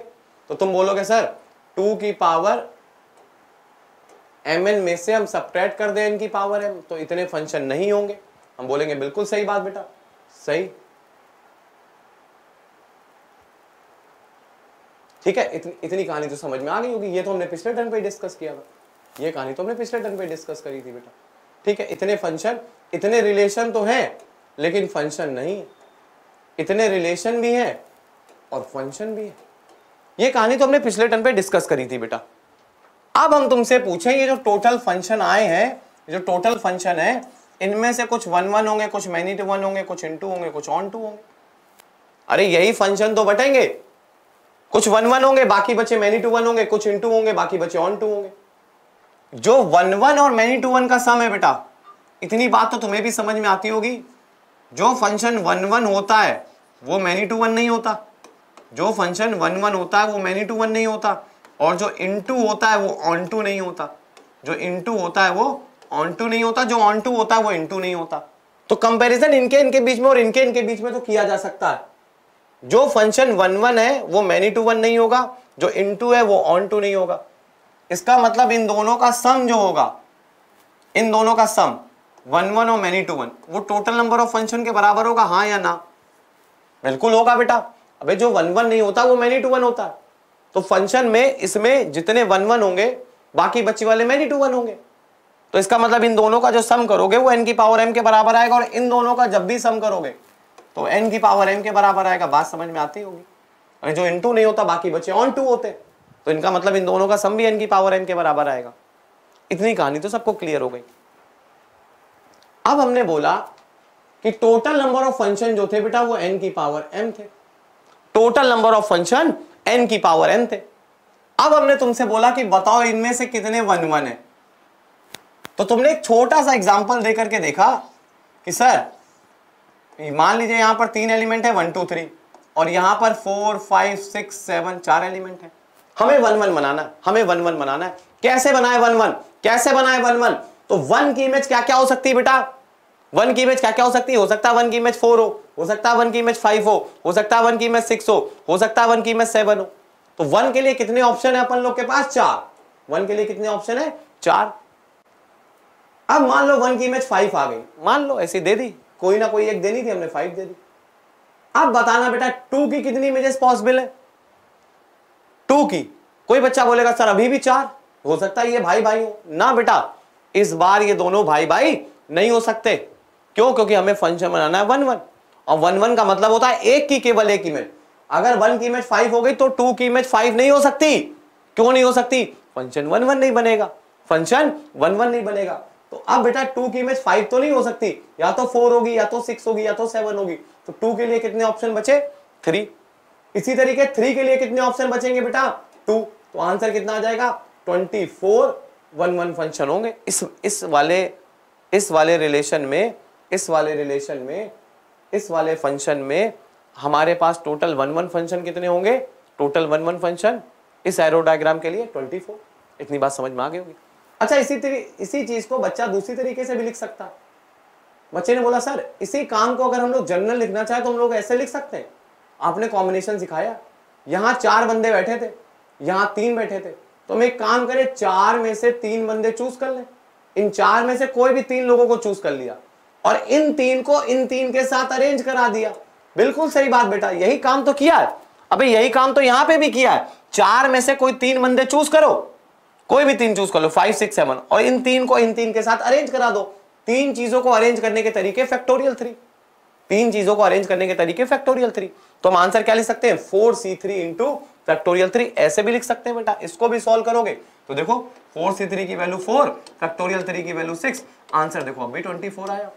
तो तुम बोलोगे सर 2 की पावर mn में से हम सब्ट्रैक्ट कर दें n की पावर m, तो इतने फंक्शन नहीं होंगे। हम बोलेंगे बिल्कुल सही बात बेटा, सही। ठीक है, इतनी कहानी तो समझ में आ गई होगी। ये तो हमने पिछले टर्म पे डिस्कस किया था, ये कहानी तो हमने पिछले टर्म पे डिस्कस करी थी बेटा। ठीक है, इतने फंक्शन, इतने रिलेशन तो हैं लेकिन फंक्शन नहीं है, इतने रिलेशन भी हैं और फंक्शन भी है। ये कहानी तो हमने पिछले टर्म पे डिस्कस करी थी बेटा। अब हम तुमसे पूछें ये जो टोटल फंक्शन आए हैं, जो टोटल फंक्शन है, इनमें से कुछ 1 1 होंगे, कुछ मैनी टू 1 होंगे, कुछ इनटू होंगे, कुछ ऑन टू होंगे। अरे यही फंक्शन तो बटेंगे, कुछ 1 1 होंगे बाकी बचे मैनी टू 1 होंगे, कुछ इनटू होंगे बाकी बचे ऑन टू होंगे। जो 1 1 और मैनी टू 1 का सम है बेटा, इतनी बात तो तुम्हें भी समझ में आती होगी, जो फंक्शन 1 1 होता है वो मैनी टू 1 नहीं होता, जो फंक्शन 1 1 होता है वो मैनी टू 1 नहीं होता, और जो इनटू होता है वो ऑन टू नहीं होता, जो इनटू होता है वो ऑन टू नहीं होता, जो ऑन टू होता है वो इनटू नहीं होता। तो कंपैरिजन इनके बीच में और इनके बीच में तो किया जा सकता है। जो फंक्शन 1 1 है वो मैनी टू 1 नहीं होगा, जो इनटू है वो ऑन टू नहीं होगा। इसका मतलब इन दोनों का सम जो होगा, इन दोनों का सम 1 1 और मैनी टू 1 वो टोटल नंबर ऑफ फंक्शन के बराबर होगा, हाँ या ना? बिल्कुल होगा बेटा। अबे जो 1 1 नहीं होता वो मैनी टू 1 होता है, तो फंक्शन में इसमें जितने 1 1 होंगे बाकी बच्चे वाले मैनी टू 1 होंगे। तो इसका मतलब इन दोनों का जो सम करोगे वो n की पावर m के बराबर आएगा, और इन दोनों का जब भी सम करोगे तो n की पावर m के बराबर आएगा। बात समझ में आती होगी। अरे जो इनटू नहीं होता बाकी बचे ऑन टू होते, तो इनका मतलब इन दोनों का सम भी n की पावर m के बराबर आएगा। इतनी कहानी तो सबको क्लियर हो गई। अब हमने बोला कि टोटल नंबर ऑफ फंक्शन जो थे बेटा वो n की पावर m थे, total number of function n की पावर n थे। अब हमने तुमसे बोला कि बताओ इनमें से कितने 1 1 है, तो तुमने एक छोटा सा एग्जांपल देकर के देखा कि सर मान लीजिए यहां पर 3 एलिमेंट है 1 2 3, और यहां पर 4 5 6 7 4 एलिमेंट है। हमें 1 1 बनाना है, हमें 1 1 बनाना है। कैसे बनाए 1 1, कैसे बनाए 1 1? तो 1 की इमेज क्या क्या हो सकती है बेटा? 1 की इमेज क्या क्या हो सकती है? हो सकता है 1 की इमेज 4 हो सकता है 1 की इमेज 5 हो सकता है 1 की इमेज 6 हो सकता है 1 की इमेज 7 हो। तो 1 के लिए कितने ऑप्शन है अपन लोग के पास? 4। 1 के लिए कितने ऑप्शन है? 4। अब मान लो 1 की इमेज 5 आ गई, मान लो ऐसी दे दी, कोई ना कोई एक देनी थी, हमने 5 दे दी। अब बताना बेटा 2 की कितनी इमेजेस पॉसिबल है? 2 की कोई बच्चा बोलेगा सर अभी भी 4, हो सकता है ये भाई भाई हो ना बेटा, इस बार ये दोनों भाई भाई नहीं हो सकते। क्यों? क्योंकि हमें फंक्शन बनाना है 1 1, और 1 1 का मतलब होता है एक की केवल एक इमेज। अगर 1 की इमेज 5 हो गई तो 2 की इमेज 5 नहीं हो सकती। क्यों नहीं हो सकती? फंक्शन 1 1 नहीं बनेगा, फंक्शन 1 1 नहीं बनेगा। तो अब बेटा 2 की इमेज 5 तो नहीं हो सकती, या तो 4 होगी, या तो 6 होगी, या तो 7 होगी। तो 2 के लिए कितने ऑप्शन बचे? 3। इसी तरीके 3 के लिए कितने ऑप्शन बचेंगे बेटा? 2। तो आंसर कितना आ जाएगा? 24 1 1 फंक्शन होंगे इस वाले रिलेशन में, इस वाले फंक्शन में हमारे पास टोटल 1 1 फंक्शन कितने होंगे? टोटल 1 1 फंक्शन इस एरो डायग्राम के लिए 24। इतनी बात समझ में आ गई होगी। अच्छा, इसी चीज को बच्चा दूसरी तरीके से भी लिख सकता है। बच्चे ने बोला सर इसी काम को अगर हम लोग जनरल लिखना चाहे तो हम लोग ऐसे लिख सकते हैं। आपने कॉम्बिनेशन सिखाया, यहां 4 बंदे बैठे थे, यहां 3 बैठे थे, तो हम एक काम करें 4 में से 3 बंदे चूज कर लें। इन 4 में से कोई भी 3 लोगों को चूज कर लिया और इन 3 को इन 3 के साथ अरेंज करा दिया। बिल्कुल सही बात बेटा, यही काम तो किया है। अबे यही काम तो यहां पे भी किया है। 4 में से कोई 3 बंदे चूज करो, कोई भी 3 चूज कर लो, 5 6 7, और इन 3 को इन 3 के साथ अरेंज करा दो। 3 चीजों को अरेंज करने के तरीके फैक्टोरियल 3, 3 चीजों को अरेंज करने के तरीके फैक्टोरियल 3। तो हम आंसर क्या लिख सकते हैं? 4c3 इंटू फैक्टोरियल 3, ऐसे भी लिख सकते हैं बेटा। इसको भी सॉल्व करोगे तो देखो 4c3 की वैल्यू 4, फैक्टोरियल 3 की वैल्यू 6, आंसर देखो अभी 24 आया।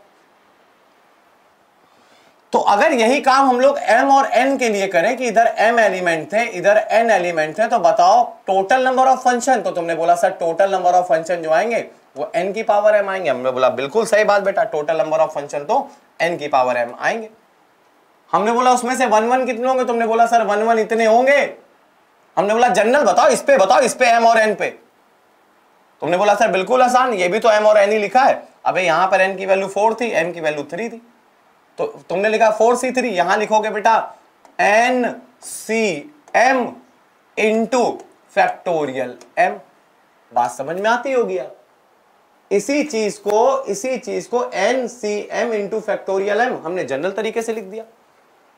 तो अगर यही काम हम लोग m और n के लिए करें कि इधर m एलिमेंट थे, इधर n एलिमेंट थे, तो बताओ टोटल नंबर ऑफ फंक्शन। तो तुमने बोला sir total number of function जो आएंगे वो n की पावर m आएंगे। हमने बोला बिल्कुल सही बात बेटा, टोटल नंबर ऑफ फंक्शन तो n की पावर m आएंगे। हमने बोला उसमें से 1 1 कितने होंगे, तुमने बोला सर 1 1 इतने होंगे। हमने बोला जनरल बताओ, इस पे m और n पे। तुमने बोला सर बिल्कुल आसान, ये भी तो m और n ही लिखा है। अबे यहां पर n की वैल्यू 4 थी, m की वैल्यू 3 थी, तो तुमने लिखा 4c3, यहां लिखोगे बेटा NCM इंटू फैक्टोरियल m। बात समझ में आती होगी यार। इसी चीज को NCM इंटू फैक्टोरियल m हमने जनरल तरीके से लिख दिया।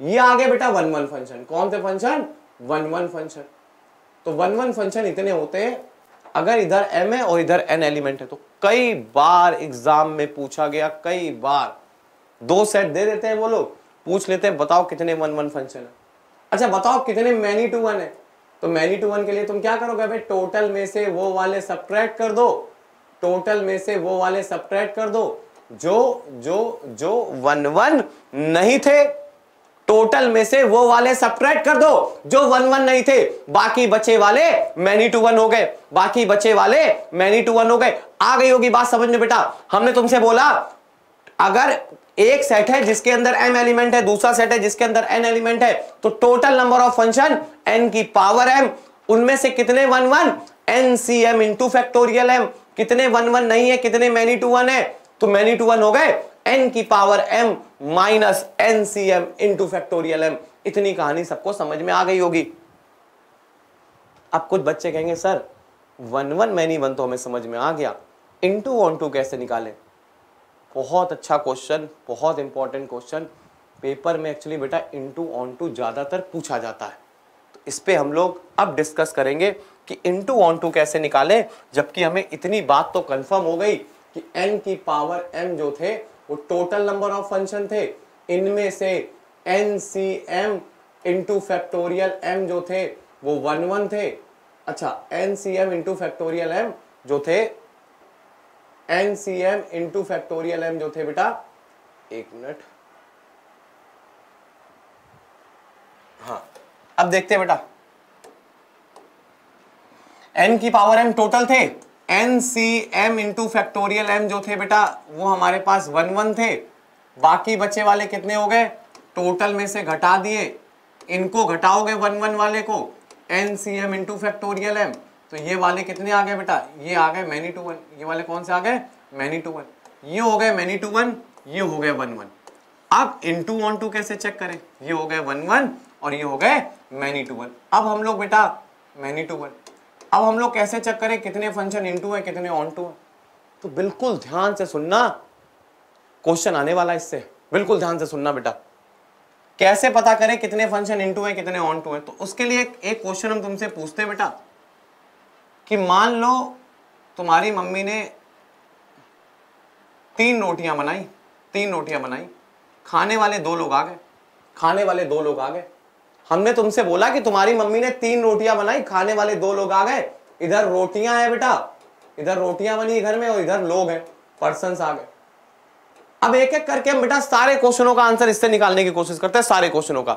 ये आ गया बेटा 1 1 फंक्शन। कौन से फंक्शन? 1 1 फंक्शन। तो 1 1 फंक्शन इतने होते हैं अगर इधर m है और इधर n एलिमेंट है। तो कई बार एग्जाम में पूछा गया, कई बार 2 सेट दे देते हैं वो लोग, पूछ लेते हैं बताओ कितने 1 1 फंक्शन है। अच्छा बताओ कितने मैनी टू वन है। तो मैनी टू वन के लिए तुम क्या करोगे भाई, टोटल में से वो वाले सब्ट्रैक्ट कर दो, टोटल में से वो वाले सब्ट्रैक्ट कर दो जो 1 1 नहीं थे, टोटल में से वो वाले सब्ट्रैक्ट कर दो जो 1 1 नहीं थे, बाकी बचे वाले मैनी टू वन हो गए, बाकी बचे वाले मैनी टू वन हो गए। आ गई होगी बात समझ में बेटा। हमने तुमसे बोला अगर एक सेट है जिसके अंदर m एलिमेंट है, दूसरा सेट है जिसके अंदर n एलिमेंट है, तो total number of function n की पावर m, उनमें से कितने 1 1 NCM इंटू फैक्टोरियल m, कितने 1 1 नहीं है, कितने मैनी टू वन है, तो मैनी टू वन हो गए n की power m minus NCM into factorial m। इतनी कहानी सबको समझ में आ गई होगी। अब कुछ बच्चे कहेंगे सर 1 1 मैनी वन तो हमें समझ में आ गया, इंटू ऑन टू कैसे निकालें? बहुत अच्छा क्वेश्चन, बहुत इंपॉर्टेंट क्वेश्चन। पेपर में एक्चुअली बेटा इंटू ऑन टू ज्यादातर पूछा जाता है, तो इस पे हम लोग अब डिस्कस करेंगे कि इंटू ऑन टू कैसे निकालें। जबकि हमें इतनी बात तो कंफर्म हो गई कि n की पावर m जो थे वो टोटल नंबर ऑफ फंक्शन थे, इनमें से NCM इंटू फैक्टोरियल m जो थे वो 1 1 थे। अच्छा NCM इंटू फैक्टोरियल m जो थे, NCM इंटू फैक्टोरियल m जो थे बेटा, एक मिनट, हाँ अब देखते हैं बेटा, n की पावर m टोटल थे, NCM इंटू फैक्टोरियल m जो थे बेटा वो हमारे पास 1 1 थे, बाकी बचे वाले कितने हो गए, टोटल में से घटा दिए, इनको घटाओगे 1 1 वाले को, NCM इंटू फैक्टोरियल m, तो ये वाले कितने आ गए बेटा, ये आ गए मैनी टू वन। ये वाले कौन से आ गए, मैनी टू वन। ये हो गए मैनी टू वन, ये हो गए 1 1। अब इंटू ऑन टू कैसे चेक करें, ये हो गए 1 1 और ये हो गए मैनी टू वन। अब हम लोग बेटा मैनी टू वन, अब हम लोग कैसे चेक करें कितने फंक्शन इनटू है कितने ऑन टू है? तो बिल्कुल ध्यान से सुनना, क्वेश्चन आने वाला इससे, बिल्कुल ध्यान से सुनना बेटा। कैसे पता करें कितने फंक्शन इनटू है कितने ऑन टू है? तो उसके लिए एक क्वेश्चन हम तुमसे पूछते हैं बेटा कि मान लो तुम्हारी मम्मी ने 3 रोटियां बनाई, खाने वाले 2 लोग आ गए, हमने तुमसे बोला कि तुम्हारी मम्मी ने 3 रोटियां बनाई, खाने वाले 2 लोग आ गए, इधर रोटियां हैं बेटा, इधर रोटियां बनी घर में और इधर लोग हैं, पर्सन्स आ गए। अब एक एक करके हम बेटा सारे क्वेश्चनों का आंसर इससे निकालने की कोशिश करते हैं, सारे क्वेश्चनों का,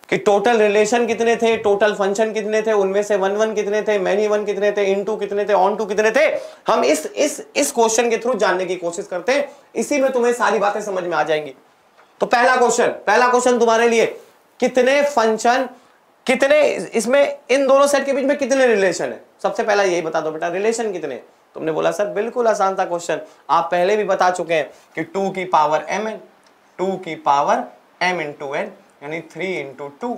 कि टोटल रिलेशन कितने थे, टोटल फंक्शन कितने थे, उनमें से 1 1 कितने थे, मैनी वन कितने थे, इनटू कितने थे, ऑन टू कितने थे। हम इस क्वेश्चन के थ्रू जानने की कोशिश करते हैं, इसी में तुम्हें सारी बातें समझ में आ जाएंगी। तो पहला क्वेश्चन तुम्हारे लिए, कितने फंक्शन, कितने इसमें इन दोनों सेट के बीच में कितने रिलेशन है? सबसे पहला यही बता दो बेटा, रिलेशन कितने? तुमने बोला सर बिल्कुल आसान था क्वेश्चन, आप पहले भी बता चुके हैं कि 2 की पावर m, 2 की पावर m इंटू n यानी 3 इंटू 2,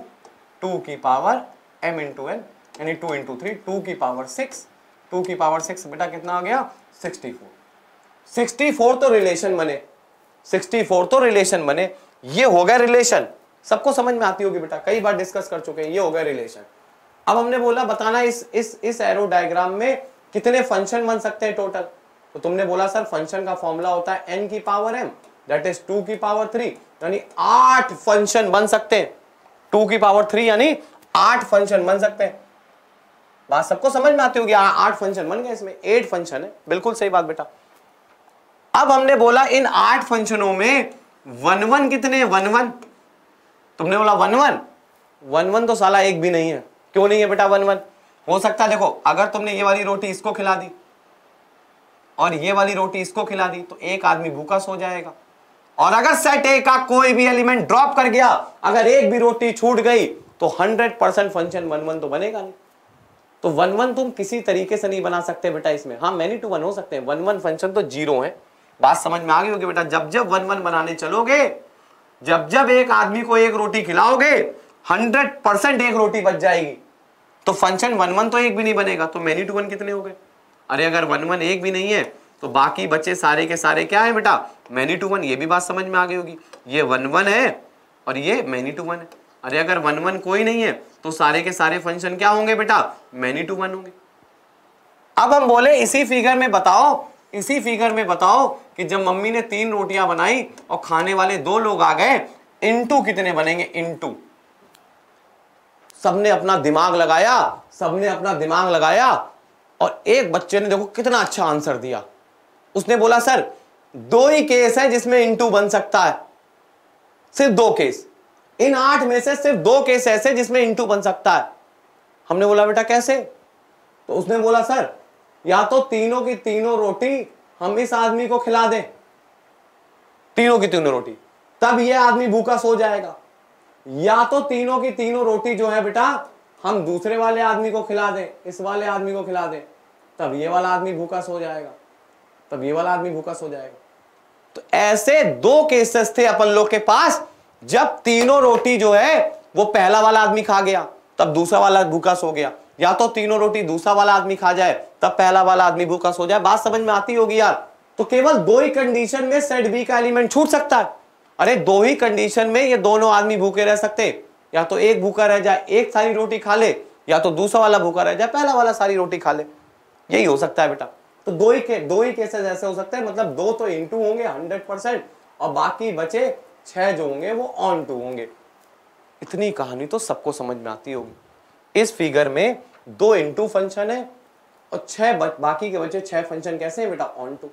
2 की पावर m इंटू n यानी 2 इंटू 3, 2 की पावर 6, 2 की पावर 6 बेटा कितना आ गया, 64 तो रिलेशन बने, 64 तो रिलेशन बने। ये हो गया रिलेशन, सबको समझ में आती होगी बेटा, कई बार डिस्कस कर चुके हैं, ये हो गया रिलेशन। अब हमने बोला बताना इस एरो डायग्राम में कितने फंक्शन बन सकते हैं टोटल। तो तुमने बोला सर फंक्शन का फॉर्मूला होता है n की पावर m दैट इज 2 की पावर 3 यानी 8 फंक्शन बन सकते हैं, 2 की पावर 3 यानी 8 फंक्शन बन सकते हैं। बात सबको समझ में आती होगी, 8 फंक्शन बन गए, इसमें 8 फंक्शन है, बिल्कुल सही बात बेटा। अब हमने बोला इन 8 फंक्शनों में 1 1 कितने, 1 1, तुमने बोला 1 1 तो साला एक भी नहीं है। क्यों नहीं है बेटा 1 1? हो सकता है देखो, अगर तुमने ये वाली रोटी इसको खिला दी और ये वाली रोटी इसको खिला दी तो एक आदमी भूखा सो जाएगा और अगर सेट ए का कोई भी एलिमेंट ड्रॉप कर गया, अगर एक भी रोटी छूट गई, तो 100% फंक्शन 1 1 तो बनेगा नहीं। तो 1 1 तुम किसी तरीके से नहीं बना सकते बेटा इसमें। हाँ मैनी टू 1 हो सकते हैं, 1 1 फंक्शन तो 0 है। बात समझ में आ गई होगी बेटा। जब जब 1 1 बनाने चलोगे, जब जब एक आदमी को एक रोटी खिलाओगे, 100% एक रोटी बच जाएगी, तो फंक्शन 1 1 तो एक भी नहीं बनेगा। तो मैनी टू 1 कितने हो गए? अरे अगर 1 1 एक भी नहीं है, तो बाकी बचे सारे के सारे क्या है बेटा? Many to 1। ये भी बात समझ में आ गई होगी। ये 1 1 है और ये मैनी टू 1 है। अरे अगर 1 1 कोई नहीं है, तो सारे के सारे फंक्शन क्या होंगे बेटा? मैनी टू 1 होंगे। अब हम बोले इसी फिगर में बताओ, इसी फिगर में बताओ कि जब मम्मी ने 3 रोटियां बनाई और खाने वाले 2 लोग आ गए, इनटू कितने बनेंगे? इनटू। सबने अपना दिमाग लगाया, सबने अपना दिमाग लगाया, और एक बच्चे ने देखो कितना अच्छा आंसर दिया। उसने बोला सर 2 ही केस है जिसमें इनटू बन सकता है, सिर्फ 2 केस। इन 8 में से सिर्फ 2 केस ऐसे जिसमें इनटू बन सकता है। हमने बोला बेटा कैसे? तो उसने बोला सर या तो तीनों की तीनों रोटी हम इस आदमी को खिला दें, तीनों की तीनों रोटी, तब यह आदमी भूखा सो जाएगा, या तो तीनों की तीनों रोटी जो है बेटा हम दूसरे वाले आदमी को खिला दें, इस वाले आदमी को खिला दें, तब ये वाला आदमी भूखा सो जाएगा, तब ये वाला आदमी भूखा सो जाएगा। तो ऐसे 2 केसेस थे अपन लोग के पास, जब तीनों रोटी जो है वो पहला वाला आदमी खा गया, तब दूसरा वाला भूखा सो गया, या तो तीनों रोटी दूसरा वाला आदमी खा जाए, तब पहला वाला आदमी भूखा सो जाए। बात समझ में आती होगी यार। तो केवल 2 ही कंडीशन में सेट बी का एलिमेंट छूट सकता है। अरे 2 ही कंडीशन में ये दोनों आदमी भूखे रह सकते, या तो एक भूखा रह जाए, एक सारी रोटी खा ले, या तो दूसरा वाला भूखा रह जाए, पहला वाला सारी रोटी खा ले। यही हो सकता है बेटा। तो 2 ही केसेस ऐसे हो सकते हैं, मतलब 2 तो इनटू होंगे 100%, और बाकी बचे 6 जो होंगे वो ऑन टू होंगे। इतनी कहानी तो सबको समझ में आती होगी। इस फिगर में 2 इनटू फंक्शन है और 6 बाकी के बचे 6 फंक्शन कैसे हैं बेटा? Onto.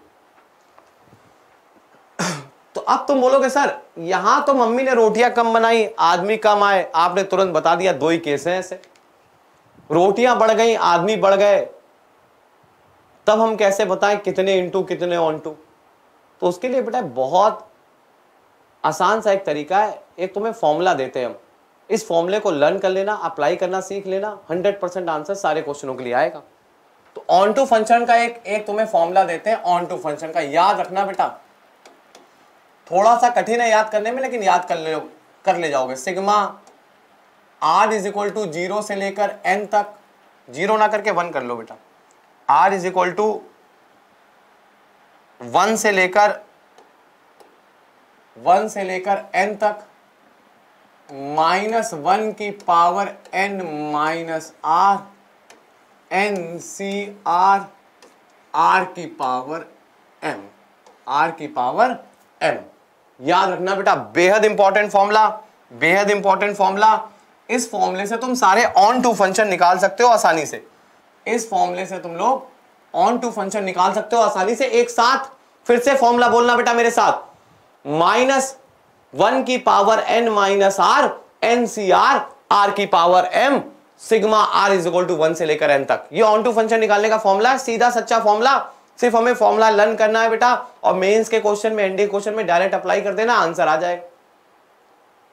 तो अब तुम बोलोगे सर यहां तो मम्मी ने रोटियां कम बनाई, आदमी कम आए, आपने तुरंत बता दिया 2 ही केस हैं ऐसे। रोटियां बढ़ गई, आदमी बढ़ गए, तब हम कैसे बताएं कितने इनटू कितने ऑन टू? तो उसके लिए बेटा बहुत आसान सा एक तरीका है। एक तुम्हें फॉर्मूला देते हैं हम, इस फॉर्मूले को लर्न कर लेना, अप्लाई करना सीख लेना, 100% आंसर सारे क्वेश्चनों के लिए आएगा। तो ऑन टू फंक्शन का एक तुम्हें फॉर्मूला देते हैं ऑन टू फंक्शन का, याद रखना बेटा। थोड़ा सा कठिन है याद करने में, लेकिन याद कर ले जाओगे। Sigma r is equal to 0 से लेकर n तक, 0 ना करके 1 कर लो बेटा। r इज इक्वल टू 1 से लेकर n तक, -1 की power n minus r, NCR, r की पावर m, r की पावर m। याद रखना बेटा, बेहद इंपॉर्टेंट फॉर्मूला, बेहद इंपॉर्टेंट फॉर्मूला। इस फॉर्मूले से तुम सारे ऑन टू फंक्शन निकाल सकते हो आसानी से। इस फॉर्मूले से तुम लोग ऑन टू फंक्शन निकाल सकते हो आसानी से। एक साथ फिर से फॉर्मूला बोलना बेटा मेरे साथ, -1 की power n minus r, NCR, r की power m, sigma r is equal to 1 से लेकर n तक। ये ऑन टू फंक्शन निकालने का फॉर्मूला है, सीधा सच्चा फॉर्मूला। सिर्फ हमें फॉर्मूला लर्न करना है बेटा, और मेंस के क्वेश्चन में, एनडीए क्वेश्चन में डायरेक्ट अप्लाई कर देना, आंसर आ जाएगा।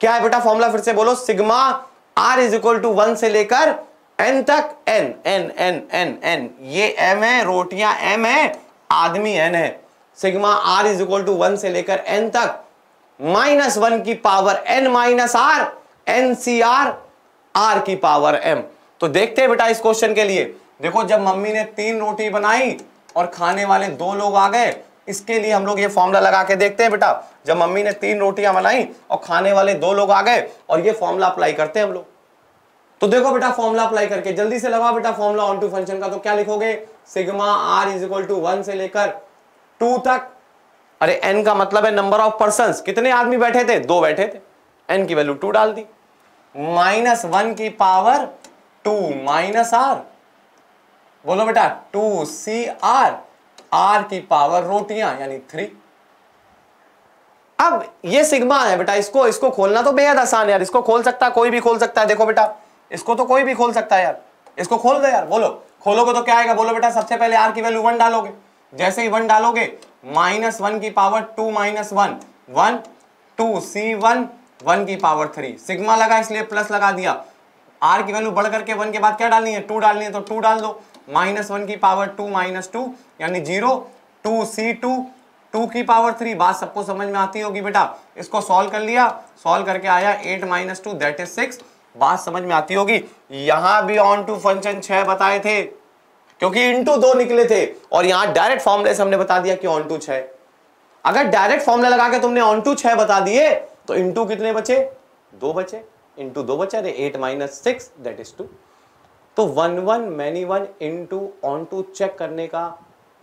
क्या है बेटा फॉर्मूला? फिर से बोलो, sigma r is equal to 1 से लेकर n तक, n n n n n, ये m है, रोटियां m है, आदमी n है। Sigma r is equal to 1 से लेकर n तक, -1 की power n minus r, NCR, r की पावर m। तो देखते हैं बेटा इस क्वेश्चन के लिए। देखो जब मम्मी ने 3 रोटी बनाई और खाने वाले 2 लोग आ गए, इसके लिए हम लोग ये फॉर्मूला लगा के देखते हैं बेटा। जब मम्मी ने 3 रोटियां बनाई और खाने वाले 2 लोग आ गए, और ये फॉर्मूला अप्लाई करते हैं हम लोग। तो देखो बेटा फॉर्मूला अप्लाई करके जल्दी से लगाओ बेटा फॉर्मूला ऑन टू फंक्शन का। तो क्या लिखोगे? Sigma r is equal to 1 से लेकर 2 तक। अरे n का मतलब है नंबर ऑफ पर्संस, कितने आदमी बैठे थे? 2 बैठे थे, n की वैल्यू 2 डाल दी, -1 की पावर 2 माइनस r, बोलो बेटा 2CR, r की पावर रोटियां यानी 3। अब ये सिग्मा है बेटा, इसको खोलना तो बेहद आसान है यार। इसको खोल सकता है, कोई भी खोल सकता है। देखो बेटा इसको तो कोई भी खोल सकता है यार, इसको खोल दो यार। बोलो खोलोगे तो क्या आएगा? बोलो बेटा सबसे पहले r की वैल्यू 1 डालोगे, जैसे ही 1 डालोगे, -1 की पावर 2 माइनस 1, 1 2 C1 1 की पावर 3 सिग्मा लगा इसलिए प्लस लगा दिया। आर की वैल्यू बढ़ करके 1 के बाद क्या डालनी है 2 डालनी है तो 2 डाल दो। -1 की पावर 2 -2 यानी 0 2 C2 2 की पावर 3 बात सबको समझ में आती होगी बेटा। इसको सॉल्व कर लिया, सॉल्व करके आया 8 - 2 दैट इज 6 बात समझ में आती होगी। यहां भी ऑन टू फंक्शन 6 बताए थे क्योंकि इनटू 2 निकले थे और यहां डायरेक्ट फॉर्मूले से हमने बता दिया कि ऑन टू 6। अगर डायरेक्ट फॉर्मूला लगा के तुमने ऑन टू 6 बता दिए तो इनटू कितने बचे 2 बचे, इनटू 2 बचा रे 8 - 6 दैट इज 2। तो 1 1 many 1 into onto check करने का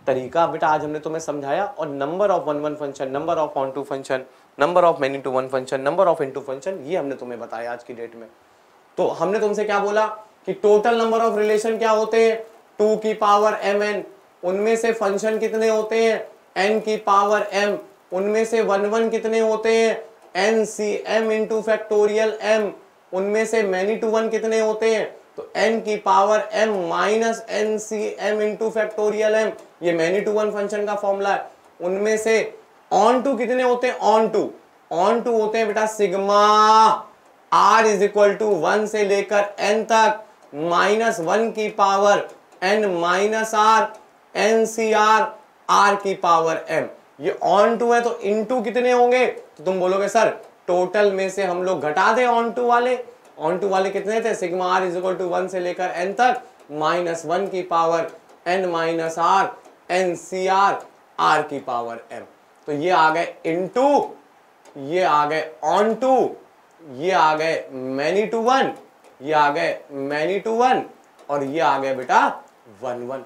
तरीका बेटा आज हमने तुम्हें समझाया। और number of 1 1 function, number of onto function, number of many to 1 function, number of into function, ये हमने तुम्हें बताया आज की डेट में। तो हमने तुमसे क्या बोला कि टोटल नंबर ऑफ रिलेशन क्या होते हैं 2 की पावर mn, उनमें से फंक्शन कितने होते हैं n की पावर m, उनमें से 1 1 कितने होते हैं NCm इंटू फैक्टोरियल m, उनमें से मैनी टू 1 कितने होते हैं तो n की power m minus NCm into factorial m, ये मैनी टू 1 फंक्शन का फॉर्मूला है। उनमें से ऑन टू कितने होते हैं ऑन टू होते हैं बेटा sigma r is equal to 1 से लेकर n तक -1 की power n minus R NCr r की पावर m। ये ऑन टू है तो इनटू कितने होंगे तो तुम बोलोगे सर टोटल में से हम लोग घटा दें ऑन टू वाले कितने थे sigma r is equal to 1 से लेकर n तक -1 की power n minus R NCr r की पावर m। तो ये आ गए इनटू, ये आ गए ऑन टू, ये आ गए मैनी टू 1, ये आ गए मैनी टू 1 और ये आ गए बेटा 1 1।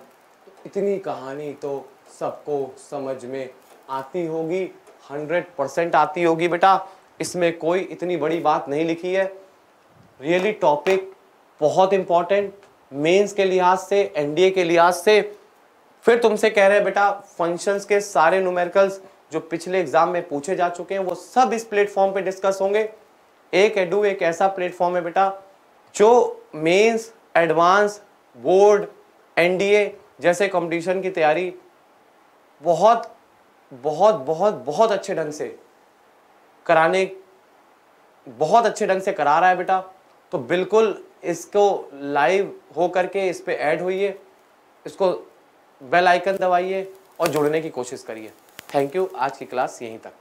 इतनी कहानी तो सबको समझ में आती होगी, 100% आती होगी बेटा, इसमें कोई इतनी बड़ी बात नहीं लिखी है। रियली टॉपिक बहुत इंपॉर्टेंट मेंस के लिहाज से, एनडीए के लिहाज से। फिर तुमसे कह रहे हैं बेटा फंक्शंस के सारे न्यूमेरिकल्स जो पिछले एग्जाम में पूछे जा चुके हैं वो सब इस प्लेटफॉर्म पे डिस्कस होंगे। एडू एक ऐसा प्लेटफॉर्म है बेटा जो मेंस, एडवांस, बोर्ड, एनडीए जैसे कंपटीशन की तैयारी बहुत बहुत बहुत बहुत अच्छे ढंग से करा रहा है बेटा। तो बिल्कुल इसको लाइव हो करके इस पे ऐड होइए, इसको बेल आइकन दबाइए और जुड़ने की कोशिश करिए। थैंक यू, आज की क्लास यहीं तक।